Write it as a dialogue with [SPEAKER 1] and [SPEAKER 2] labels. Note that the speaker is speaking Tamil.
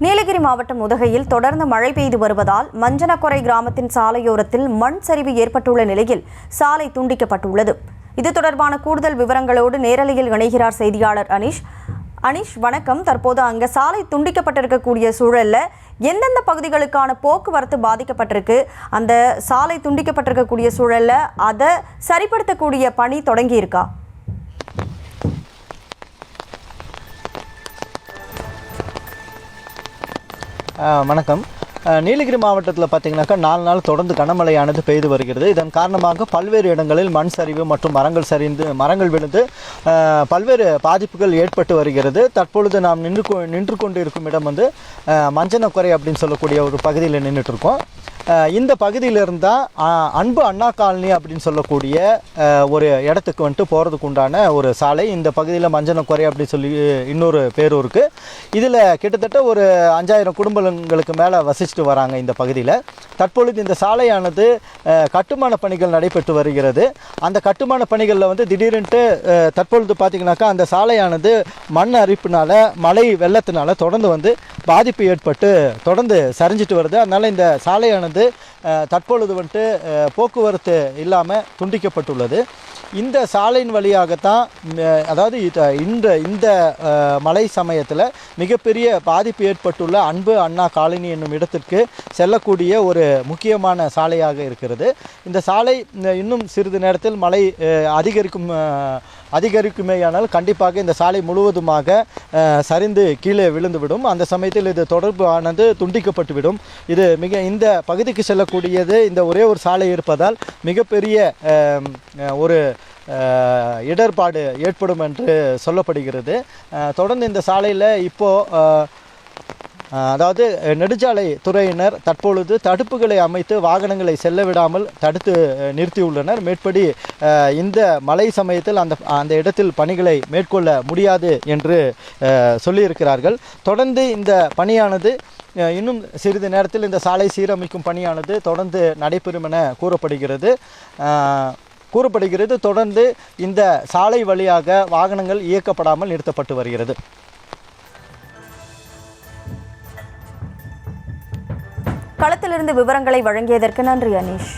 [SPEAKER 1] நீலகிரி மாவட்டம் உதகையில் தொடர்ந்து மழை பெய்து வருவதால் மஞ்சனக்கொரை கிராமத்தின் சாலையோரத்தில் மண் சரிவு ஏற்பட்டுள்ள நிலையில் சாலை துண்டிக்கப்பட்டுள்ளது. இது தொடர்பான கூடுதல் விவரங்களோடு நேரலையில் இணைகிறார் செய்தியாளர் அனீஷ். வணக்கம். தற்போது அங்க சாலை துண்டிக்கப்பட்டிருக்கக்கூடிய சூழல்ல எந்தெந்த பகுதிகளுக்கான போக்குவரத்து பாதிக்கப்பட்டிருக்கு, அந்த சாலை துண்டிக்கப்பட்டிருக்கக்கூடிய சூழல்ல அதை சரிப்படுத்தக்கூடிய பணி தொடங்கி இருக்கா?
[SPEAKER 2] வணக்கம். நீலகிரி மாவட்டத்தில் பார்த்தீங்கன்னாக்கா 4 நாள் தொடர்ந்து கனமழையானது பெய்து வருகிறது. இதன் காரணமாக பல்வேறு இடங்களில் மண் சரிவு மற்றும் மரங்கள் விழுந்து பல்வேறு பாதிப்புகள் ஏற்பட்டு வருகிறது. தற்பொழுது நாம் நின்று கொண்டு இருக்கும் இடம் வந்து மஞ்சனக்கொரை அப்படின்னு சொல்லக்கூடிய ஒரு பகுதியில் நின்றுட்டு இருக்கோம். இந்த பகுதியிலிருந்து தான் அன்பு அண்ணா காலனி அப்படின்னு சொல்லக்கூடிய ஒரு இடத்துக்கு வந்துட்டு போகிறதுக்கு உண்டான ஒரு சாலை. இந்த பகுதியில் மஞ்சனக்கொரை அப்படின்னு சொல்லி இன்னொரு பேரும் இருக்குது. இதில் கிட்டத்தட்ட ஒரு 5000 குடும்பங்களுக்கு மேலே வசிச்சுட்டு வராங்க இந்த பகுதியில். தற்பொழுது இந்த சாலையானது கட்டுமான பணிகள் நடைபெற்று வருகிறது. அந்த கட்டுமான பணிகளில் வந்து திடீரென்று தற்பொழுது பார்த்திங்கனாக்கா அந்த சாலையானது மண் அரிப்பினால் மழை வெள்ளத்தினால தொடர்ந்து வந்து பாதிப்பு ஏற்பட்டு தொடர்ந்து சரிஞ்சிட்டு வருது. அதனால் இந்த சாலையானது தற்பொழுது வந்துட்டு போக்குவரத்து இல்லாமல் துண்டிக்கப்பட்டுள்ளது. இந்த சாலையின் வழியாகத்தான், அதாவது இந்த மழை சமயத்தில் மிகப்பெரிய பாதிப்பு ஏற்பட்டுள்ள அன்பு அண்ணா காலனி என்னும் இடத்திற்கு செல்லக்கூடிய ஒரு முக்கியமான சாலையாக இருக்கிறது. இந்த சாலை இன்னும் சிறிது நேரத்தில் மழை அதிகரிக்குமேயானால் கண்டிப்பாக இந்த சாலை முழுவதுமாக சரிந்து கீழே விழுந்துவிடும். அந்த சமயத்தில் இது தொடர்பு ஆனது துண்டிக்கப்பட்டுவிடும். இது இந்த பகுதிக்கு செல்லக்கூடியது இந்த ஒரே ஒரு சாலை இருப்பதால் மிகப்பெரிய ஒரு இடர்பாடு ஏற்படும் என்று சொல்லப்படுகிறது. தொடர்ந்து இந்த சாலையில் அதாவது நெடுஞ்சாலை துறையினர் தற்பொழுது தடுப்புகளை அமைத்து வாகனங்களை செல்ல விடாமல் தடுத்து நிறுத்தியுள்ளனர். மேற்படி இந்த மழை சமயத்தில் அந்த இடத்தில் பணிகளை மேற்கொள்ள முடியாது என்று சொல்லியிருக்கிறார்கள். தொடர்ந்து இந்த பணியானது இன்னும் சிறிது நேரத்தில் இந்த சாலை சீரமைக்கும் பணியானது தொடர்ந்து நடைபெறும் என கூறப்படுகிறது. தொடர்ந்து இந்த சாலை வழியாக வாகனங்கள் இயக்கப்படாமல் நிறுத்தப்பட்டு வருகிறது.
[SPEAKER 1] களத்திலிருந்து விவரங்களை வழங்கியதற்கு நன்றி அனீஷ்.